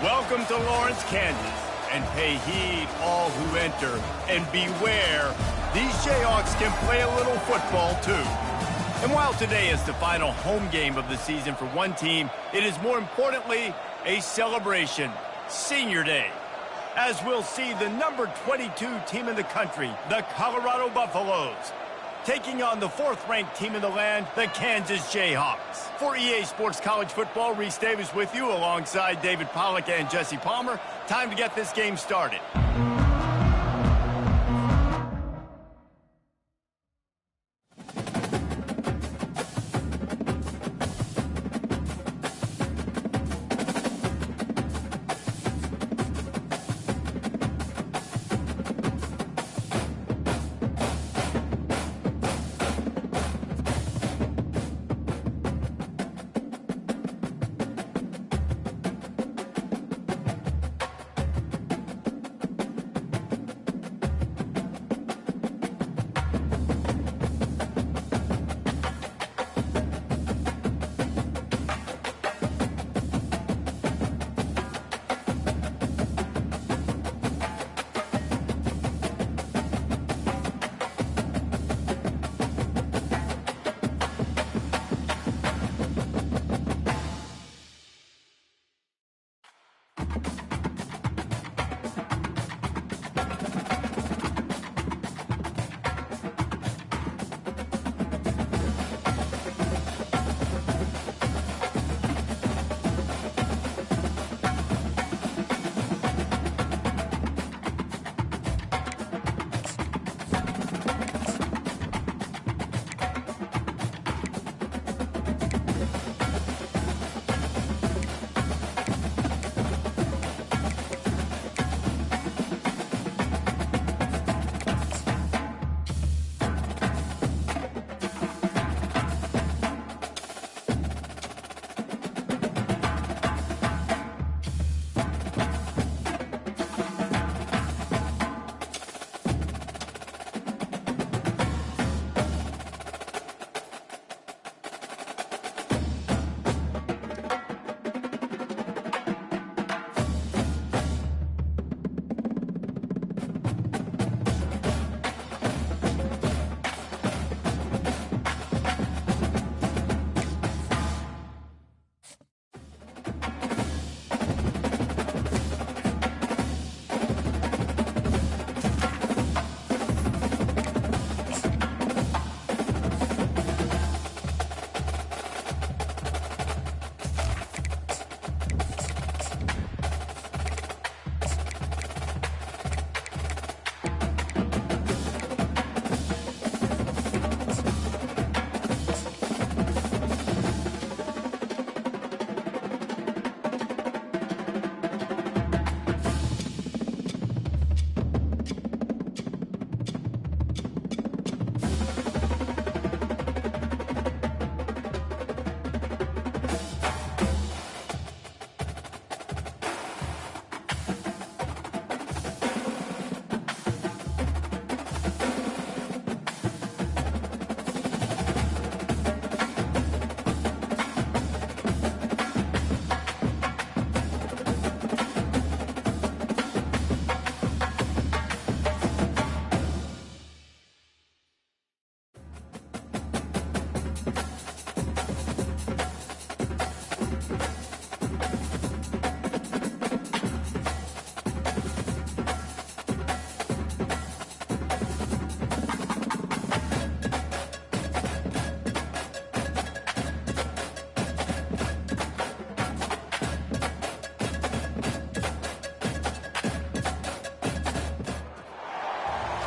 Welcome to Lawrence, Kansas, and pay heed all who enter, and beware, these Jayhawks can play a little football too. And while today is the final home game of the season for one team, it is more importantly a celebration, Senior Day. As we'll see the number 22 team in the country, the Colorado Buffaloes, taking on the fourth-ranked team in the land, the Kansas Jayhawks. For EA Sports College Football, Reese Davis with you alongside David Pollack and Jesse Palmer. Time to get this game started.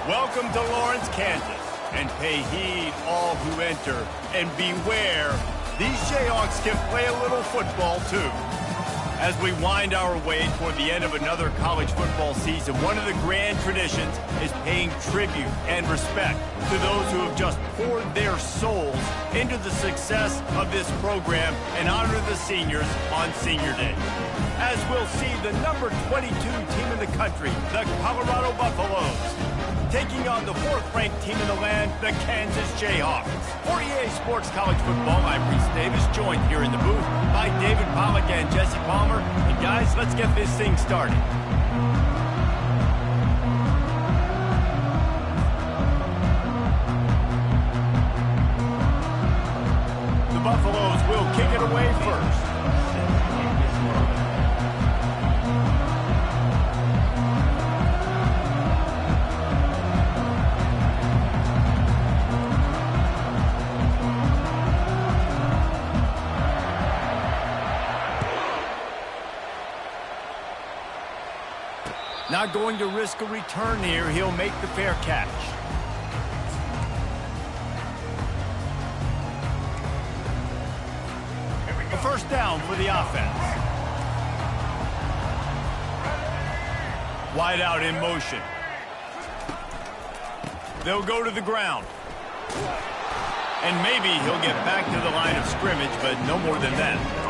Welcome to Lawrence, Kansas, and pay heed all who enter, and beware, these Jayhawks can play a little football too. As we wind our way toward the end of another college football season, one of the grand traditions is paying tribute and respect to those who have just poured their souls into the success of this program and honor the seniors on Senior Day. As we'll see the number 22 team in the country, the Colorado Buffaloes, taking on the 4th-ranked team in the land, the Kansas Jayhawks. For EA Sports College Football, I'm Reese Davis, joined here in the booth by David Pollack and Jesse Palmer. And guys, let's get this thing started. The Buffaloes will kick it away first. Not going to risk a return here. He'll make the fair catch. A first down for the offense. Wide out in motion. They'll go to the ground. And maybe he'll get back to the line of scrimmage, but no more than that.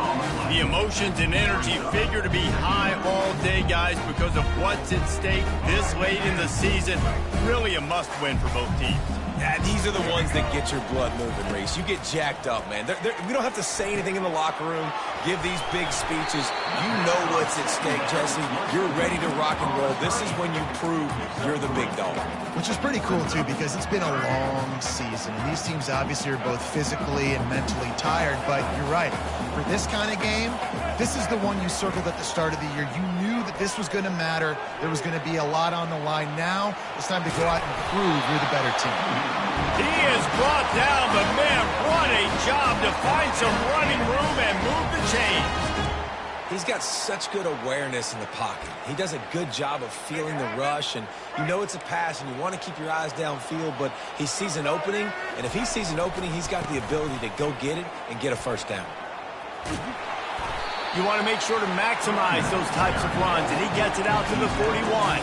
The emotions and energy figure to be high all day, guys, because of what's at stake this late in the season. Really a must-win for both teams. Yeah, these are the ones that get your blood moving, Reese. You get jacked up, man. We don't have to say anything in the locker room, give these big speeches. You know what's at stake, Jesse. You're ready to rock and roll. This is when you prove you're the big dog. Which is pretty cool, too, because it's been a long season. And these teams obviously are both physically and mentally tired, but you're right. For this kind of game, this is the one you circled at the start of the year. You knew that this was going to matter. There was going to be a lot on the line. Now it's time to go out and prove you're the better team. He is brought down, but man, what a job to find some running room and move the chains. He's got such good awareness in the pocket. He does a good job of feeling the rush, and you know it's a pass, and you want to keep your eyes downfield, but he sees an opening, and if he sees an opening, he's got the ability to go get it and get a first down. You want to make sure to maximize those types of runs, and he gets it out to the 41.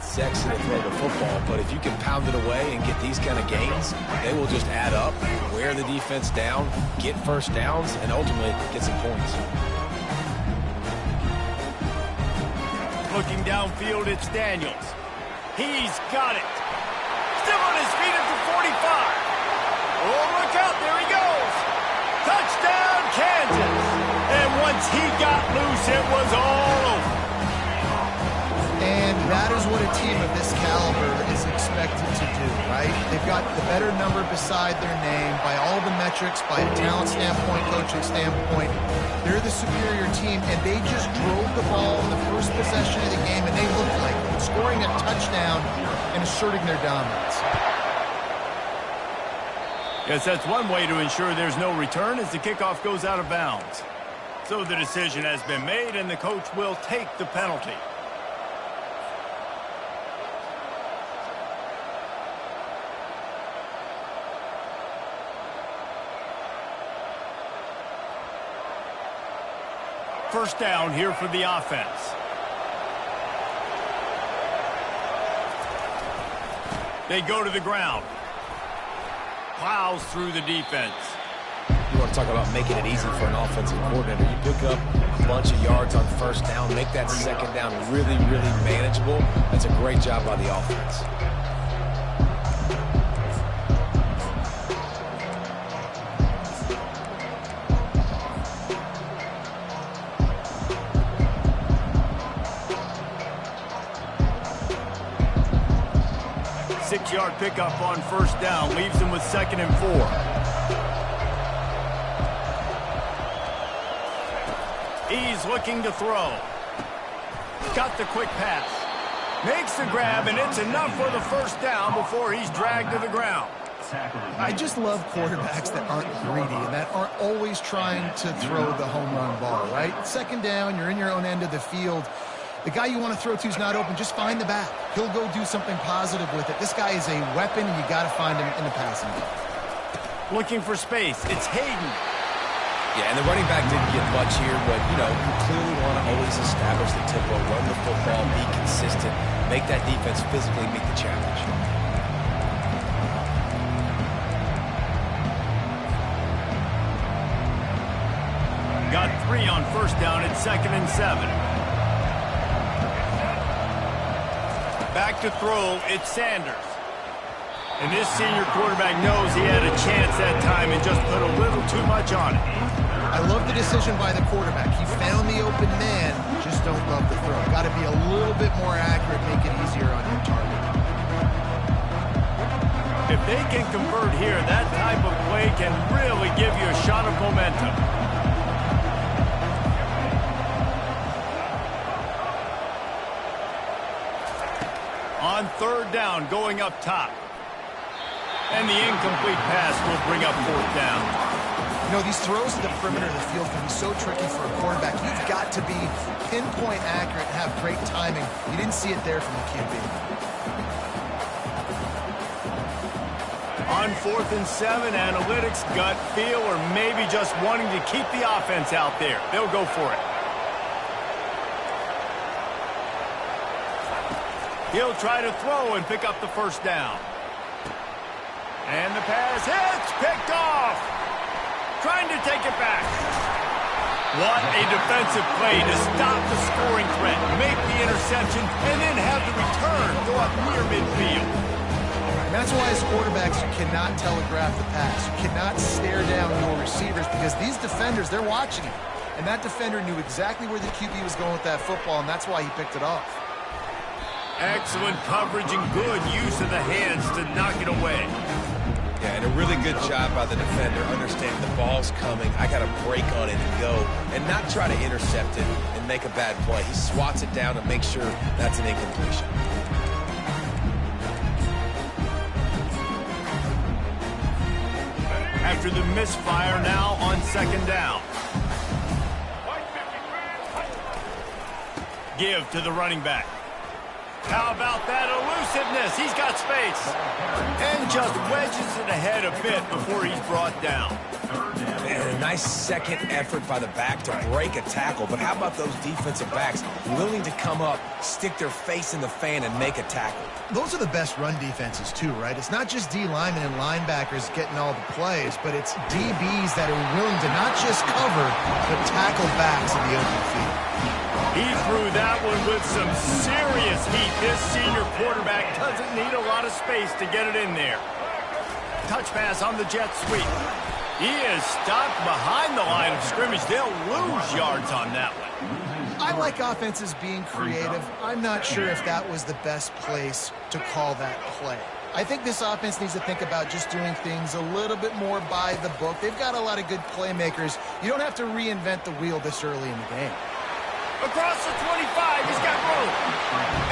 Sexy to throw the football, but if you can pound it away and get these kind of gains, they will just add up, wear the defense down, get first downs, and ultimately get some points. Looking downfield, it's Daniels. He's got it. Still on his feet at the 45. Oh, look out, there he goes. Touchdown, Kansas. And once he got loose, it was all over. And that is what a team of this caliber is expected to do, right? They've got the better number beside their name by all the metrics, by a talent standpoint, coaching standpoint. They're the superior team, and they just drove the ball in the first possession of the game, and they looked like scoring a touchdown and asserting their dominance. Yes, that's one way to ensure there's no return as the kickoff goes out of bounds. So the decision has been made, and the coach will take the penalty. First down here for the offense. They go to the ground. Plows through the defense. You want to talk about making it easy for an offensive coordinator. You pick up a bunch of yards on first down, make that second down really, really manageable. That's a great job by the offense. Six-yard pickup on first down leaves them with 2nd and 4. He's looking to throw. Got the quick pass. Makes the grab, and it's enough for the first down before he's dragged to the ground. I just love quarterbacks that aren't greedy and that aren't always trying to throw the home run ball, right? Second down, you're in your own end of the field. The guy you want to throw to is not open. Just find the back. He'll go do something positive with it. This guy is a weapon, and you got to find him in the passing game. Looking for space. It's Hayden. Yeah, and the running back didn't get much here, but, you know, you clearly want to always establish the tempo, run the football, be consistent, make that defense physically meet the challenge. Got 3 on first down at 2nd and 7. Back to throw, it's Sanders. And this senior quarterback knows he had a chance that time and just put a little too much on it. I love the decision by the quarterback. He found the open man, just don't love the throw. Got to be a little bit more accurate, make it easier on your target. If they can convert here, that type of play can really give you a shot of momentum. On 3rd down, going up top. And the incomplete pass will bring up 4th down. You know, these throws to the perimeter of the field can be so tricky for a quarterback. You've got to be pinpoint accurate and have great timing. You didn't see it there from the QB. On 4th and 7, analytics, gut feel, or maybe just wanting to keep the offense out there. They'll go for it. He'll try to throw and pick up the first down. And the pass hits, picked off. Trying to take it back. What a defensive play to stop the scoring threat, make the interception, and then have the return go up near midfield. And that's why as quarterbacks you cannot telegraph the pass. You cannot stare down your receivers because these defenders, they're watching it. And that defender knew exactly where the QB was going with that football, and that's why he picked it off. Excellent coverage and good use of the hands to knock it away. Yeah, and a really good job by the defender, understanding the ball's coming, I got to break on it and go, and not try to intercept it and make a bad play. He swats it down and makes sure that's an incompletion. After the misfire, now on 2nd down. Give to the running back. How about that elusiveness? He's got space. And just wedges it ahead a bit before he's brought down. And a nice second effort by the back to break a tackle. But how about those defensive backs willing to come up, stick their face in the fan, and make a tackle? Those are the best run defenses too, right? It's not just D linemen and linebackers getting all the plays, but it's DBs that are willing to not just cover, but tackle backs in the open field. He threw that one with some serious heat. This senior quarterback doesn't need a lot of space to get it in there. Touch pass on the jet sweep. He is stopped behind the line of scrimmage. They'll lose yards on that one. I like offenses being creative. I'm not sure if that was the best place to call that play. I think this offense needs to think about just doing things a little bit more by the book. They've got a lot of good playmakers. You don't have to reinvent the wheel this early in the game. Across the 25, he's got room.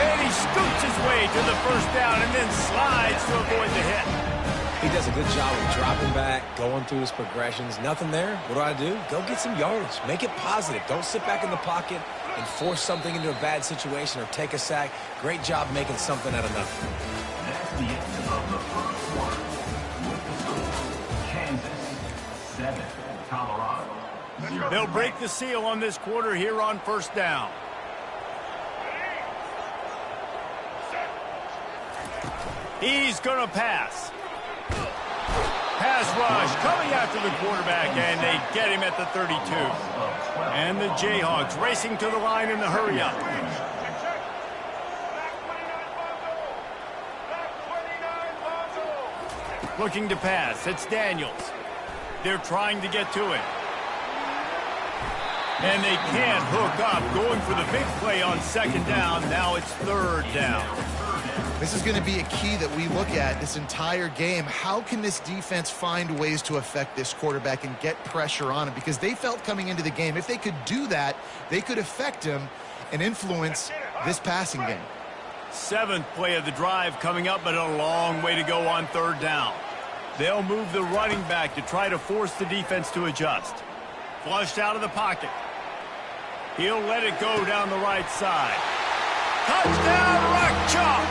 And he scoots his way to the first down and then slides to avoid the hit. He does a good job of dropping back, going through his progressions. Nothing there. What do? Go get some yardage. Make it positive. Don't sit back in the pocket and force something into a bad situation or take a sack. Great job making something out of nothing. That's the end of the first quarter. With the score, Kansas 7, Colorado 0. They'll break the seal on this quarter here on first down. He's going to pass. Pass rush coming after the quarterback, and they get him at the 32. And the Jayhawks racing to the line in the hurry-up. Looking to pass. It's Daniels. They're trying to get to it. And they can't hook up. Going for the big play on second down. Now it's third down. This is going to be a key that we look at this entire game. How can this defense find ways to affect this quarterback and get pressure on him? Because they felt coming into the game, if they could do that, they could affect him and influence this passing game. 7th play of the drive coming up, but a long way to go on 3rd down. They'll move the running back to try to force the defense to adjust. Flushed out of the pocket. He'll let it go down the right side. Touchdown, Rock Chalk!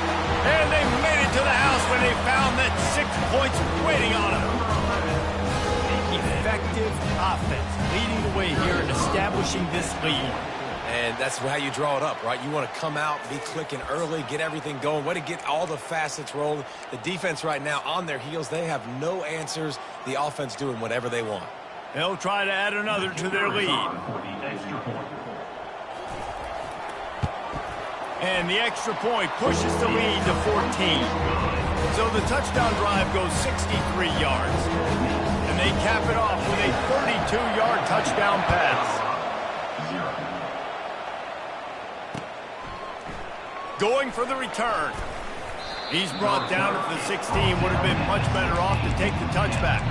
And they made it to the house when they found that 6 points waiting on them. Effective offense leading the way here in establishing this lead. And that's how you draw it up, right? You want to come out, be clicking early, get everything going, way to get all the facets rolling. The defense right now on their heels, they have no answers. The offense doing whatever they want. They'll try to add another to their lead. And the extra point pushes the lead to 14. So the touchdown drive goes 63 yards. And they cap it off with a 32-yard touchdown pass. Going for the return. He's brought down at the 16. Would have been much better off to take the touchback.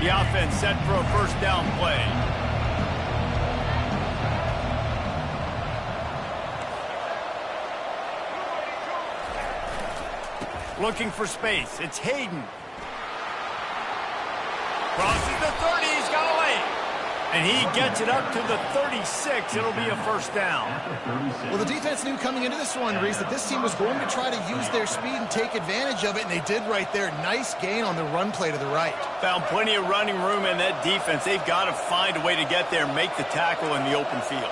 The offense set for a 1st down play. Looking for space. It's Hayden. Crosses the 30. He's got a lane. And he gets it up to the 36. It'll be a 1st down. Well, the defense knew coming into this one, Reese, that this team was going to try to use their speed and take advantage of it, and they did right there. Nice gain on the run play to the right. Found plenty of running room in that defense. They've got to find a way to get there and make the tackle in the open field.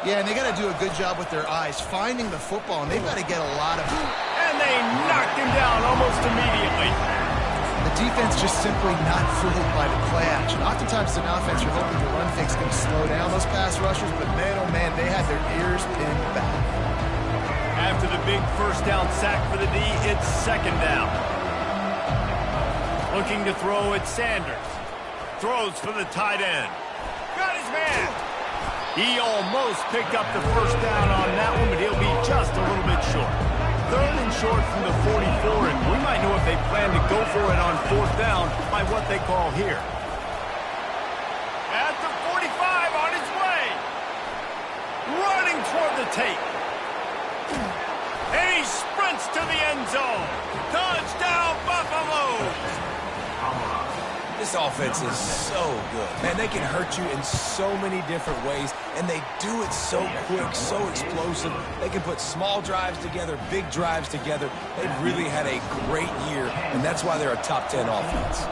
Yeah, and they got to do a good job with their eyes, finding the football, and they've got to get a lot of... And they knocked him down almost immediately. The defense just simply not fooled by the play action. Oftentimes, as an offense, you're hoping the run fake's going to slow down those pass rushers, but man, oh man, they had their ears pinned back. After the big 1st down sack for the D, it's 2nd down. Looking to throw at Sanders. Throws for the tight end. Got his man. He almost picked up the 1st down on that one, but he'll be just a little bit short. 3rd and short from the 44, and we might know if they plan to go for it on 4th down by what they call here. At the 45, on his way. Running toward the tape. And he sprints to the end zone. Touchdown, Buffalo! This offense is so good. Man, they can hurt you in so many different ways, and they do it so quick, so explosive. They can put small drives together, big drives together. They've really had a great year, and that's why they're a top 10 offense.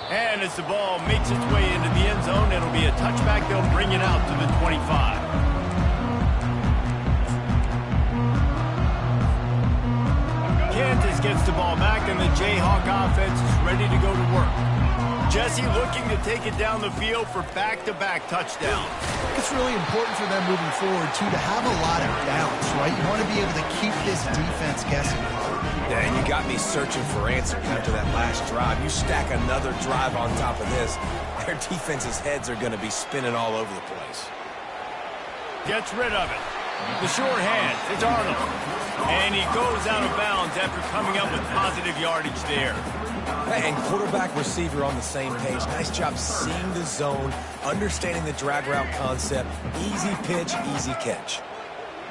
And as the ball makes its way into the end zone, it'll be a touchback. They'll bring it out to the 25. Kansas gets the ball back, and the Jayhawk offense is ready to go to work. Jesse looking to take it down the field for back-to-back touchdowns. It's really important for them moving forward, too, to have a lot of balance, right? You want to be able to keep this defense guessing. Yeah, and you got me searching for answers after that last drive. You stack another drive on top of this, their defense's heads are going to be spinning all over the place. Gets rid of it. The short hand, it's Arnold. And he goes out of bounds after coming up with positive yardage there. And quarterback, receiver on the same page. Nice job seeing the zone, understanding the drag route concept. Easy pitch, easy catch.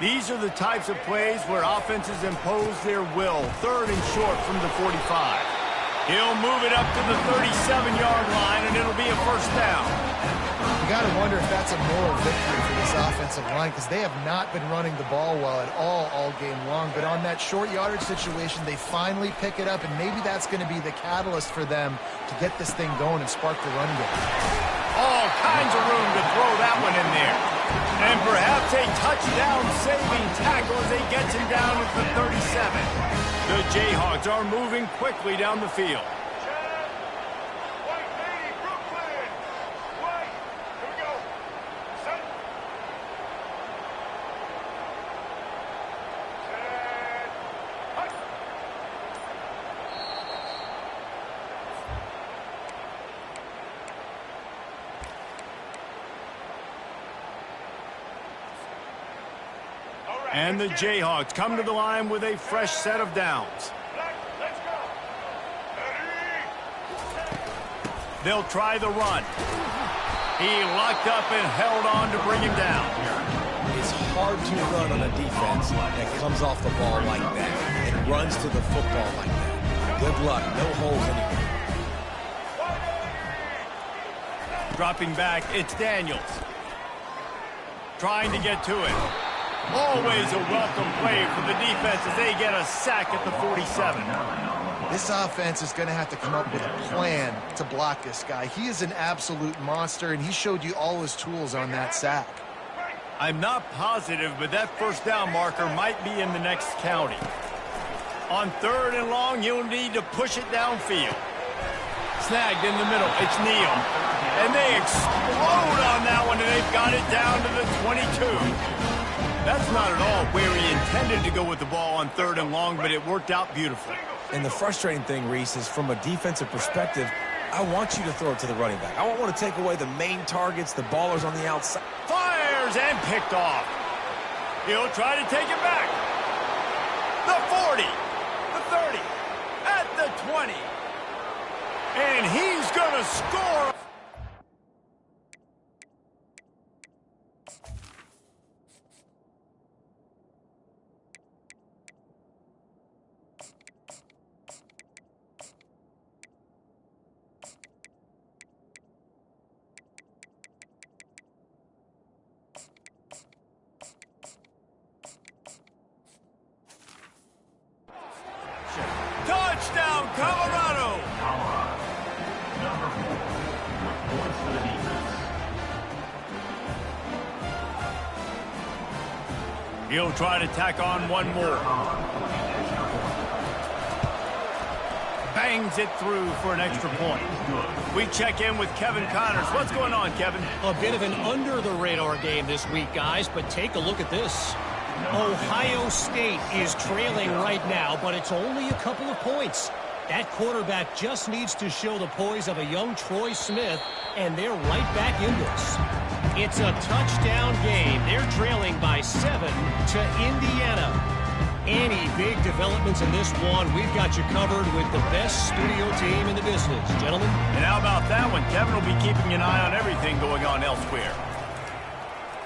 These are the types of plays where offenses impose their will. 3rd and short from the 45. He'll move it up to the 37-yard line, and it'll be a 1st down. You got to wonder if that's a moral victory for this offensive line, because they have not been running the ball well at all game long. But on that short yardage situation, they finally pick it up, and maybe that's going to be the catalyst for them to get this thing going and spark the run game. All kinds of room to throw that one in there. And perhaps a touchdown-saving tackle as he gets him down at the 37. The Jayhawks are moving quickly down the field. And the Jayhawks come to the line with a fresh set of downs. They'll try the run. He locked up and held on to bring him down. It's hard to run on a defense that comes off the ball like that and runs to the football like that. Good luck. No holes anywhere. Dropping back, it's Daniels. Trying to get to it. Always a welcome play for the defense as they get a sack at the 47. This offense is going to have to come up with a plan to block this guy. He is an absolute monster, and he showed you all his tools on that sack. I'm not positive, but that first down marker might be in the next county. On 3rd and long, you'll need to push it downfield. Snagged in the middle. It's Neal. And they explode on that one, and they've got it down to the 22. That's not at all where he intended to go with the ball on 3rd and long, but it worked out beautifully. And the frustrating thing, Reese, is from a defensive perspective, I want you to throw it to the running back. I don't want to take away the main targets, the ballers on the outside. Fires and picked off. He'll try to take it back. The 40, the 30, at the 20. And he's going to score. Touchdown, Colorado! Number 4, with points for the defense. He'll try to tack on one more. Bangs it through for an extra point. We check in with Kevin Connors. What's going on, Kevin? A bit of an under-the-radar game this week, guys, but take a look at this. Ohio State is trailing right now, but it's only a couple of points. That quarterback just needs to show the poise of a young Troy Smith, and they're right back in this. It's a touchdown game. They're trailing by 7 to Indiana. Any big developments in this one, we've got you covered with the best studio team in the business, gentlemen. And how about that one? Kevin will be keeping an eye on everything going on elsewhere.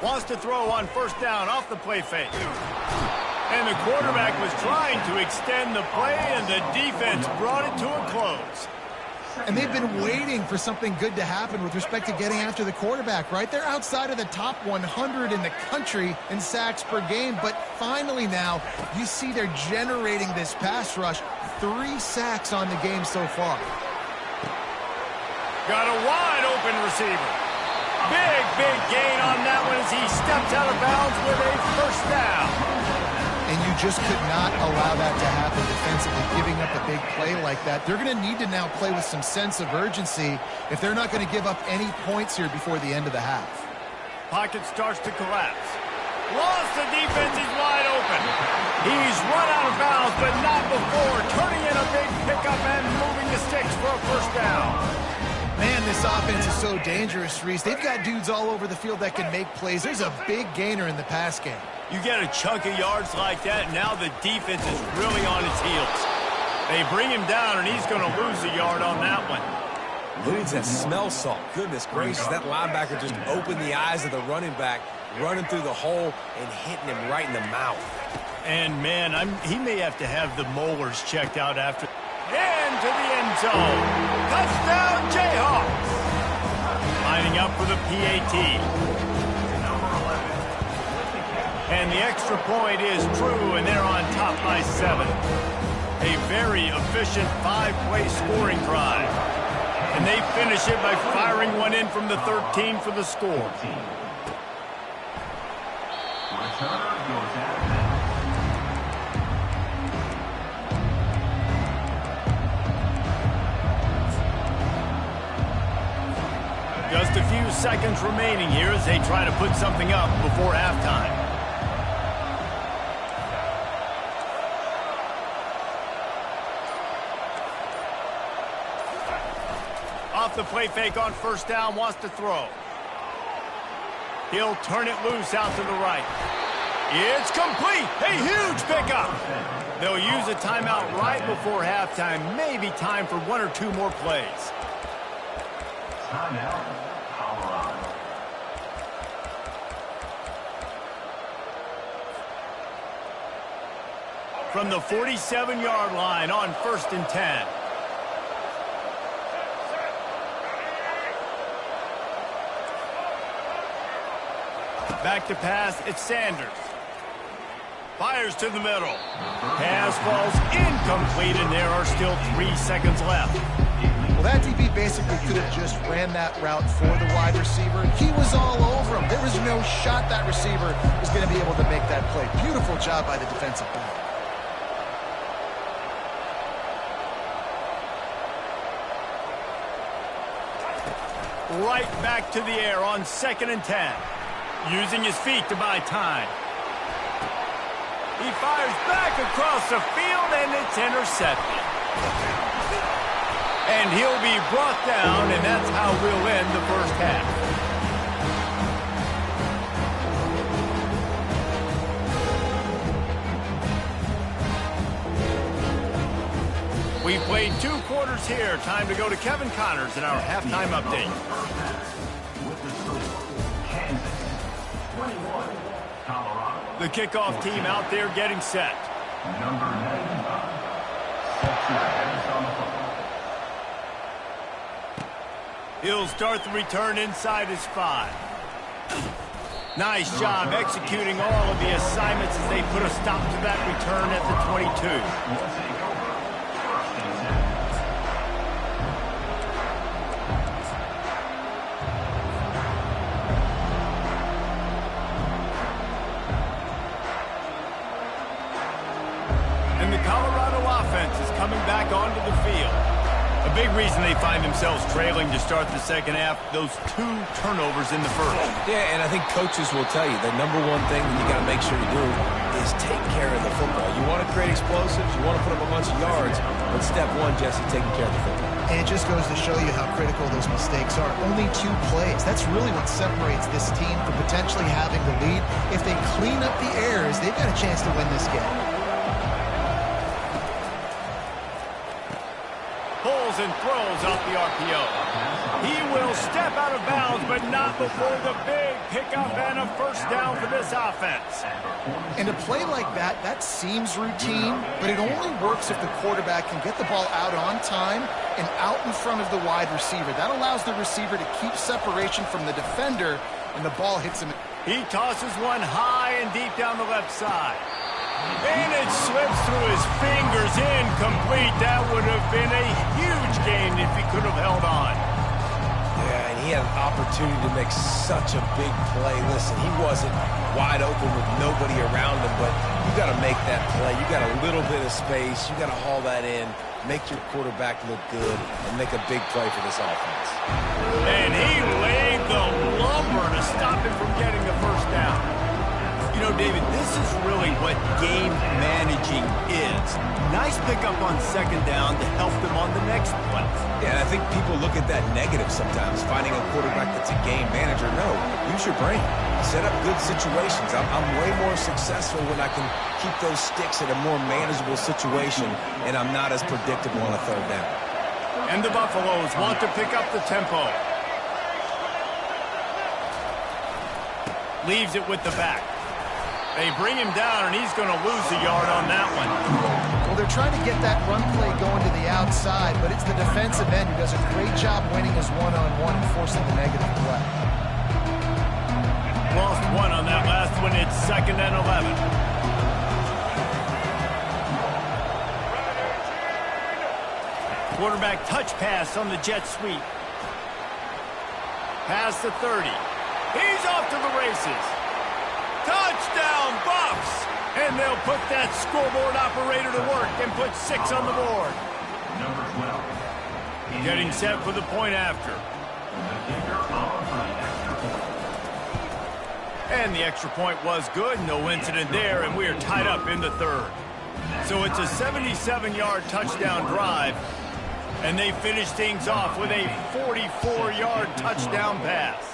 Wants to throw on 1st down off the play fake. And the quarterback was trying to extend the play, and the defense brought it to a close. And they've been waiting for something good to happen with respect to getting after the quarterback, right? They're outside of the top 100 in the country in sacks per game, but finally now you see they're generating this pass rush. 3 sacks on the game so far. Got a wide open receiver. Big gain on that one as he steps out of bounds with a 1st down. And you just could not allow that to happen defensively, giving up a big play like that. They're going to need to now play with some sense of urgency if they're not going to give up any points here before the end of the half. Pocket starts to collapse. Lost, the defense is wide open. He's run out of bounds, but not before turning in a big pickup and moving the sticks for a 1st down. Man, this offense is so dangerous, Reese. They've got dudes all over the field that can make plays. There's a big gainer in the pass game. You get a chunk of yards like that, and now the defense is really on its heels. They bring him down, and he's going to lose a yard on that one. Dudes that smell salt. Goodness gracious, that linebacker just opened the eyes of the running back, running through the hole and hitting him right in the mouth. And, man, he may have to have the molars checked out after. Into the end zone. Touchdown, Jayhawks. Lining up for the PAT. And the extra point is true, and they're on top by 7. A very efficient 5-play scoring drive. And they finish it by firing one in from the 13 for the score. Returner goes out of bounds. Just a few seconds remaining here as they try to put something up before halftime. Off the play fake on 1st down, wants to throw. He'll turn it loose out to the right. It's complete. A huge pickup. They'll use a timeout right before halftime. Maybe time for one or two more plays. Timeout, Colorado. From the 47-yard line on 1st and 10. Back to pass, it's Sanders. Fires to the middle. Pass falls incomplete, and there are still 3 seconds left. Well, that DB basically could have just ran that route for the wide receiver. He was all over him. There was no shot that receiver was going to be able to make that play. Beautiful job by the defensive back. Right back to the air on 2nd and 10. Using his feet to buy time. He fires back across the field, and it's intercepted. And he'll be brought down, and that's how we'll end the first half. We've played 2 quarters here. Time to go to Kevin Connors in our halftime update. With the score, Kansas 21, Colorado. The kickoff team out there getting set. Number 95. Sets your heads on the football. He'll start the return inside his 5. Nice job executing all of the assignments as they put a stop to that return at the 22. We'll take over. 1st and 10. And the Colorado offense is coming back onto the field. A big reason they find themselves trailing to start the second half, those 2 turnovers in the first. Yeah, and I think coaches will tell you the number one thing that you got to make sure you do is take care of the football. You want to create explosives, you want to put up a bunch of yards, but step 1, Jesse, taking care of the football. And it just goes to show you how critical those mistakes are. Only 2 plays. That's really what separates this team from potentially having the lead. If they clean up the errors, they've got a chance to win this game. Pulls and throws off the RPO. He will step out of bounds, but not before the big pickup and a first down for this offense. And a play like that, that seems routine, but it only works if the quarterback can get the ball out on time and out in front of the wide receiver. That allows the receiver to keep separation from the defender, and the ball hits him. He tosses one high and deep down the left side. And it slips through his fingers, incomplete. That would have been a huge gain if he could have held on. Yeah, and he had an opportunity to make such a big play. Listen, he wasn't wide open with nobody around him, but you got to make that play. You got a little bit of space. You got to haul that in, make your quarterback look good, and make a big play for this offense. And he laid the lumber to stop him from getting the first down. You know, David, this is really what game managing is. Nice pickup on 2nd down to help them on the next play. Yeah, and I think people look at that negative sometimes, finding a quarterback that's a game manager. No, use your brain. Set up good situations. I'm way more successful when I can keep those sticks at a more manageable situation, and I'm not as predictable on a 3rd down. And the Buffaloes want to pick up the tempo. Leaves it with the back. They bring him down, and he's going to lose a yard on that one. Well, they're trying to get that run play going to the outside, but it's the defensive end who does a great job winning his one-on-one and forcing the negative play. Lost 1 on that last one. It's 2nd and 11. Quarterback touch pass on the jet sweep. Pass to 30. He's off to the races. Touchdown, Buffs! And they'll put that scoreboard operator to work and put 6 on the board. Number 12. Getting set for the point after. The kicker on for the extra point. And the extra point was good. No incident there, and we are tied up in the 3rd. So it's a 77-yard touchdown drive, and they finish things off with a 44-yard touchdown pass.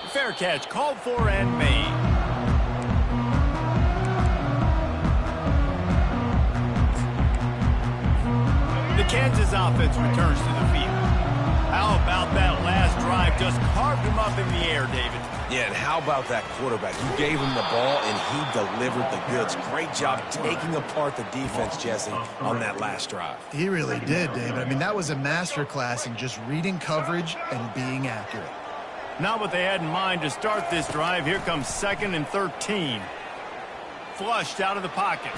Fair catch called for and made. the Kansas offense returns to the field. How about that last drive? Just carved him up in the air, David. Yeah, and how about that quarterback? You gave him the ball, and he delivered the goods. Great job taking apart the defense, Jesse, on that last drive. He really did, David. I mean, that was a masterclass in just reading coverage and being accurate. Not what they had in mind to start this drive. Here comes 2nd and 13. Flushed out of the pocket.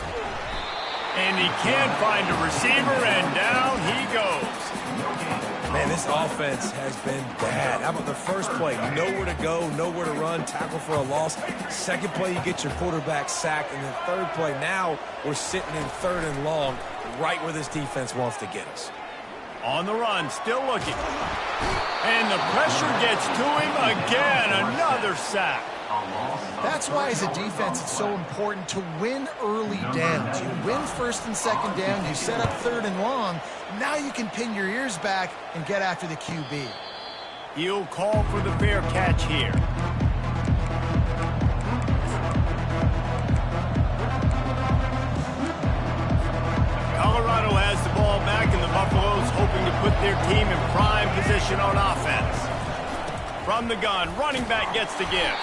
And he can't find a receiver, and down he goes. Man, this offense has been bad. How about the first play? Nowhere to go, nowhere to run, tackle for a loss. Second play, you get your quarterback sacked. And the third play, now we're sitting in 3rd and long, right where this defense wants to get us. On the run, still looking. And the pressure gets to him again. Another sack. That's why, as a defense, it's so important to win early downs. You win 1st and 2nd down, you set up 3rd and long. Now you can pin your ears back and get after the QB. He'll call for the fair catch here. Colorado has the ball back, and the Buffaloes hoping to put their team in prime position on offense. From the gun, running back gets the give.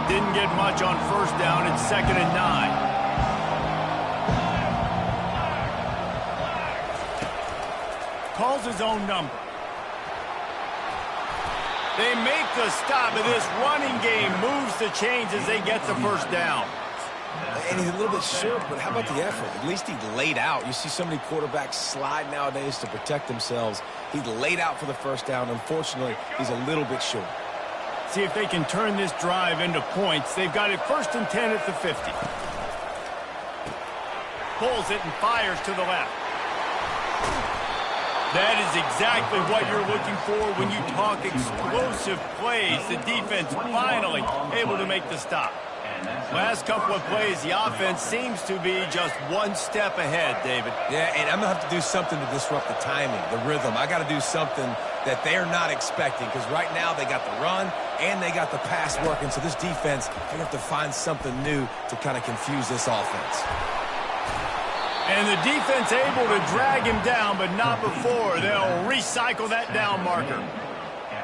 Didn't get much on 1st down. It's 2nd and 9. Calls his own number. They make the stop, and this running game moves the chains as they get the 1st down. And he's a little bit short, but how about the effort? At least he laid out. You see so many quarterbacks slide nowadays to protect themselves. He laid out for the 1st down. Unfortunately, he's a little bit short. See if they can turn this drive into points. They've got it 1st and 10 at the 50. Pulls it and fires to the left. That is exactly what you're looking for when you talk explosive plays. The defense finally able to make the stop. Last couple of plays, the offense seems to be just one step ahead, David. Yeah, and I'm going to have to do something to disrupt the timing, the rhythm. I got to do something that they're not expecting, because right now they got the run and they got the pass working. So this defense, they have to find something new to kind of confuse this offense. And the defense able to drag him down, but not before. They'll recycle that down marker.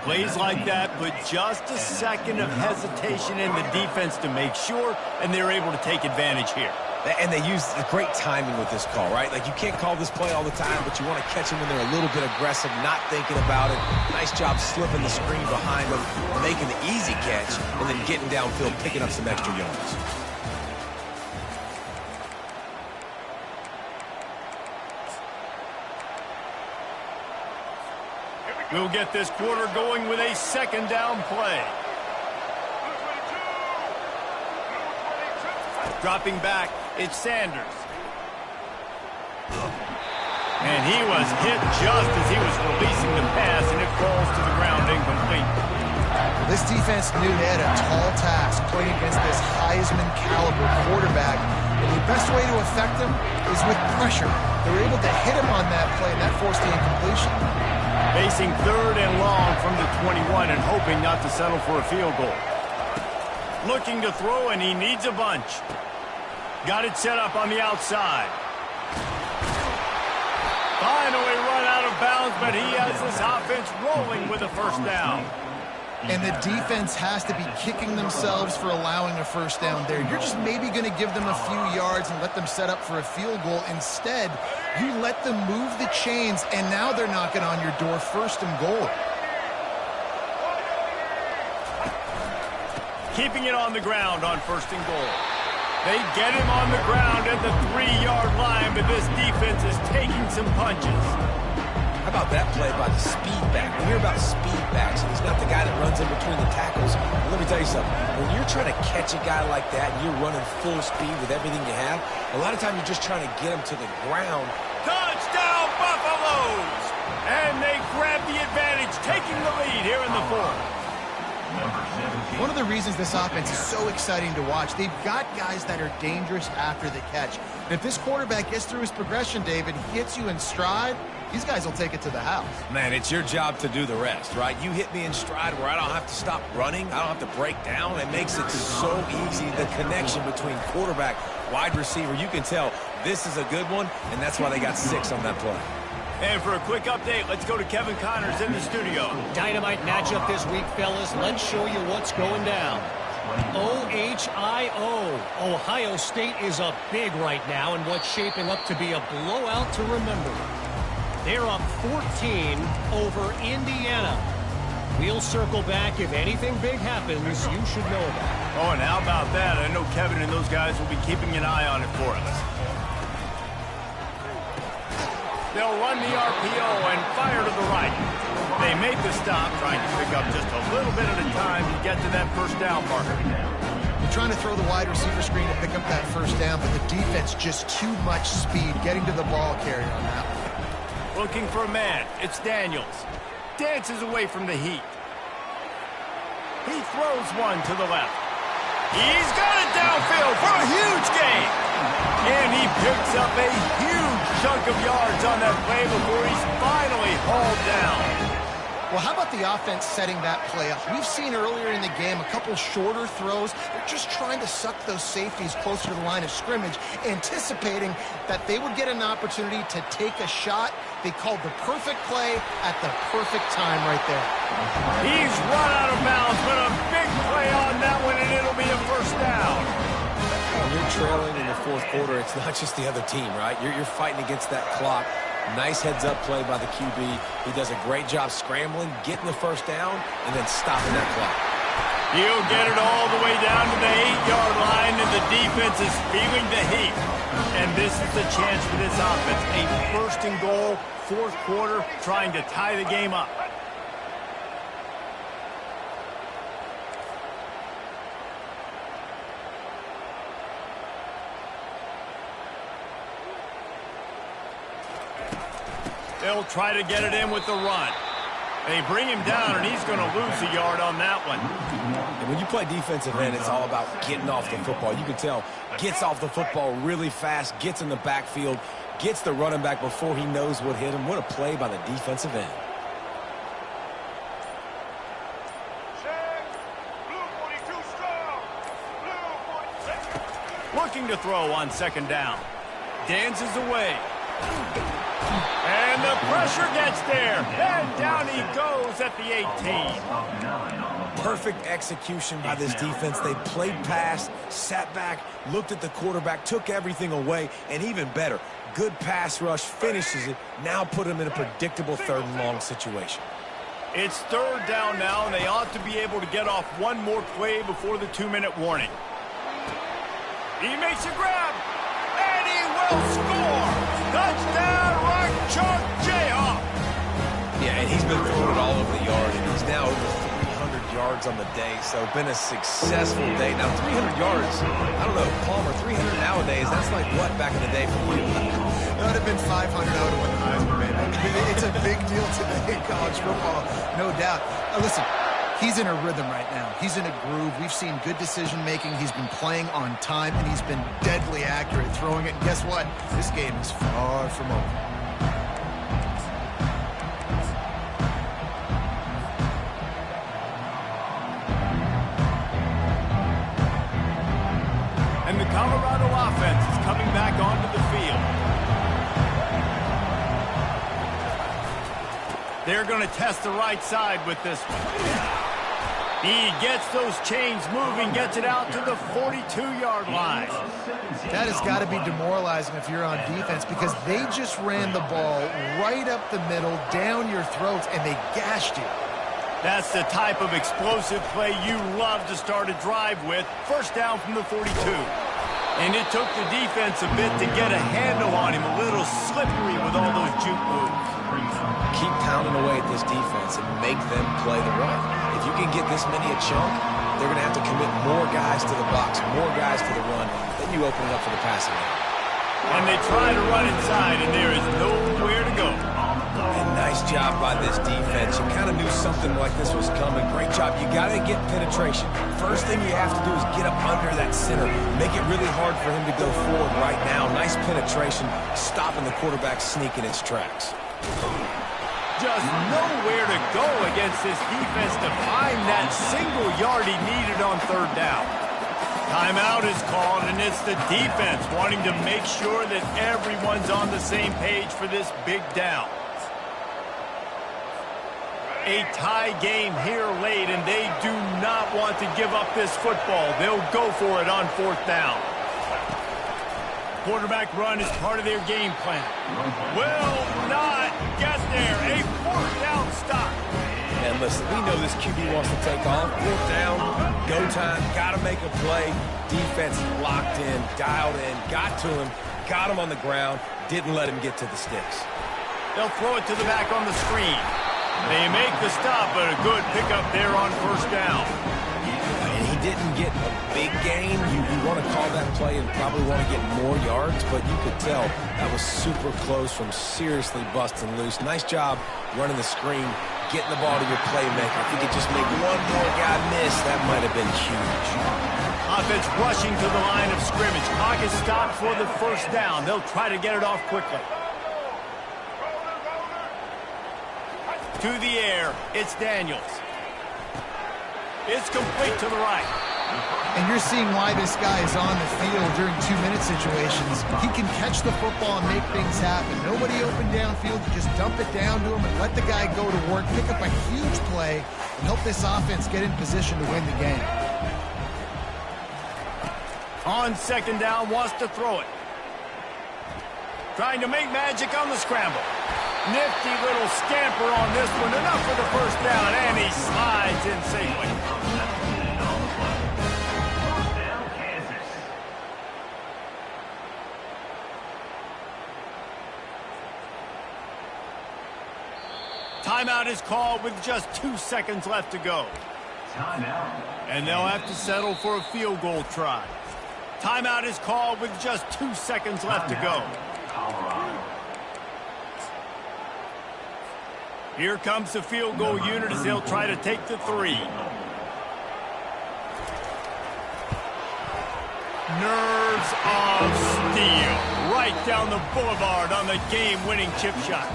Plays like that put just a second of hesitation in the defense to make sure, and they're able to take advantage here. And they use the great timing with this call, right? Like, you can't call this play all the time, but you want to catch them when they're a little bit aggressive, not thinking about it. Nice job slipping the screen behind them, making the easy catch, and then getting downfield, picking up some extra yards. We'll get this quarter going with a 2nd down play. Dropping back, it's Sanders. And he was hit just as he was releasing the pass, and it falls to the ground incomplete. This defense knew they had a tall task playing against this Heisman-caliber quarterback, and the best way to affect him is with pressure. They were able to hit him on that play, and that forced the incompletion. Facing 3rd and long from the 21 and hoping not to settle for a field goal. Looking to throw, and he needs a bunch. Got it set up on the outside. Finally run out of bounds, but he has this offense rolling with a 1st down. And the defense has to be kicking themselves for allowing a 1st down there. You're just maybe going to give them a few yards and let them set up for a field goal. Instead, you let them move the chains, and now they're knocking on your door 1st and goal. Keeping it on the ground on 1st and goal. They get him on the ground at the 3-yard line, but this defense is taking some punches. How about that play by the speed back? We hear about speed backs, and he's not the guy that runs in between the tackles. But let me tell you something. When you're trying to catch a guy like that and you're running full speed with everything you have, a lot of times you're just trying to get him to the ground. Touchdown, Buffaloes! And they grab the advantage, taking the lead here in the 4th. One of the reasons this offense is so exciting to watch, they've got guys that are dangerous after the catch. And if this quarterback gets through his progression, David, he gets you in stride, these guys will take it to the house. Man, it's your job to do the rest, right? You hit me in stride where I don't have to stop running. I don't have to break down. It makes it so easy, the connection between quarterback, wide receiver. You can tell this is a good one, and that's why they got 6 on that play. And for a quick update, let's go to Kevin Connors in the studio. Dynamite matchup this week, fellas. Let's show you what's going down. OHIO. Ohio State is up big right now in what's shaping up to be a blowout to remember. They're up 14 over Indiana. We'll circle back if anything big happens you should know about. Oh, and how about that? I know Kevin and those guys will be keeping an eye on it for us. They'll run the RPO and fire to the right. They make the stop, trying to pick up just a little bit at a time to get to that first down marker. They're trying to throw the wide receiver screen to pick up that first down, but the defense just too much speed getting to the ball carrier on that one. Looking for a man. It's Daniels. Dances away from the heat. He throws one to the left. He's got it downfield for a huge gain. And he picks up a huge chunk of yards on that play before he's finally hauled down. Well, how about the offense setting that play up? We've seen earlier in the game a couple shorter throws. They're just trying to suck those safeties closer to the line of scrimmage, anticipating that they would get an opportunity to take a shot. They called the perfect play at the perfect time right there. He's run out of bounds, but a big play on that one, and it'll be a first down. When you're trailing in the fourth quarter, it's not just the other team, right? You're fighting against that clock. Nice heads-up play by the QB. He does a great job scrambling, getting the first down, and then stopping that clock. He'll get it all the way down to the 8-yard line, and the defense is feeling the heat. And this is the chance for this offense. A first and goal, fourth quarter, trying to tie the game up. They'll try to get it in with the run. They bring him down, and he's going to lose a yard on that one. And when you play defensive end, it's all about getting off the football. You can tell, gets off the football really fast, gets in the backfield, gets the running back before he knows what hit him. What a play by the defensive end. Looking to throw on second down. Dances away. And the pressure gets there. And down he goes at the 18. Perfect execution by this defense. They played pass, sat back, looked at the quarterback, took everything away, and even better, good pass rush, finishes it, now put him in a predictable third and long situation. It's third down now, and they ought to be able to get off one more play before the 2-minute warning. He makes a grab, and he will score! Touchdown, Rock Chalk Jayhawk! Yeah, and he's been throwing it all over the yard, and he's now over 300 yards on the day, so been a successful day. Now, 300 yards, I don't know, Palmer, 300 nowadays, that's like what back in the day for you? That would have been 500 out of one Heisman, man. It's a big deal today in college football, no doubt. Listen, he's in a rhythm right now. He's in a groove. We've seen good decision-making. He's been playing on time, and he's been deadly accurate throwing it. And guess what? This game is far from over. And the Colorado offense is coming back onto the field. They're going to test the right side with this one. He gets those chains moving, gets it out to the 42-yard line. That has got to be demoralizing if you're on defense, because they just ran the ball right up the middle, down your throats, and they gashed you. That's the type of explosive play you love to start a drive with. First down from the 42. And it took the defense a bit to get a handle on him, a little slippery with all those juke moves. Keep pounding away at this defense and make them play the run. If you can get this many a chunk, they're going to have to commit more guys to the box, more guys to the run. Then you open it up for the passing game. And they try to run inside, and there is nowhere to go. And nice job by this defense. You kind of knew something like this was coming. Great job. You got to get penetration. First thing you have to do is get up under that center. Make it really hard for him to go forward right now. Nice penetration, stopping the quarterback sneak in its tracks. Just nowhere to go against this defense to find that single yard he needed on third down. Timeout is called, and it's the defense wanting to make sure that everyone's on the same page for this big down. A tie game here late, and they do not want to give up this football. They'll go for it on fourth down. Quarterback run is part of their game plan. Will not get there. A fourth down stop. And listen, we know this QB wants to take off. Fourth down, go time, got to make a play. Defense locked in, dialed in, got to him, got him on the ground, didn't let him get to the sticks. They'll throw it to the back on the screen. They make the stop, but a good pickup there on first down. And he didn't get a big gain. You want to call that play and probably want to get more yards, but you could tell that was super close from seriously busting loose. Nice job running the screen, getting the ball to your playmaker. If you could just make one more guy miss, that might have been huge. Offense rushing to the line of scrimmage. Clock is stopped for the first down. They'll try to get it off quickly. To the air, it's Daniels. It's complete to the right. And you're seeing why this guy is on the field during 2-minute situations. He can catch the football and make things happen. Nobody open downfield. You just dump it down to him and let the guy go to work, pick up a huge play, and help this offense get in position to win the game. On second down, wants to throw it. Trying to make magic on the scramble. Nifty little scamper on this one. Enough for the first down, and he slides in safely. Timeout is called with just 2 seconds left to go. Timeout. And they'll have to settle for a field goal try. Timeout is called with just 2 seconds left to go. Colorado. Here comes the field goal unit as they'll try to take the 3. Nerves of steel. Right down the boulevard on the game-winning chip shot.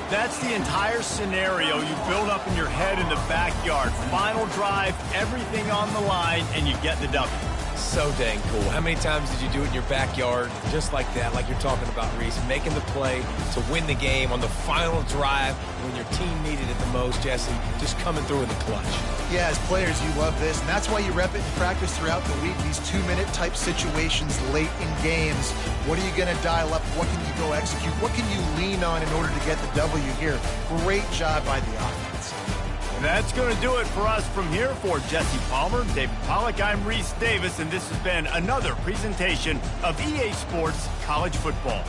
That's the entire scenario you build up in your head in the backyard. Final drive, everything on the line, and you get the W. So dang cool. How many times did you do it in your backyard just like that, like you're talking about, Reese, making the play to win the game on the final drive when your team needed it the most, Jesse, just coming through in the clutch. Yeah, as players, you love this, and that's why you rep it in practice throughout the week, these 2-minute type situations late in games. What are you going to dial up? What can you go execute? What can you lean on in order to get the W here? Great job by the offense. That's going to do it for us from here. For Jesse Palmer, David Pollack, I'm Reese Davis, and this has been another presentation of EA Sports College Football.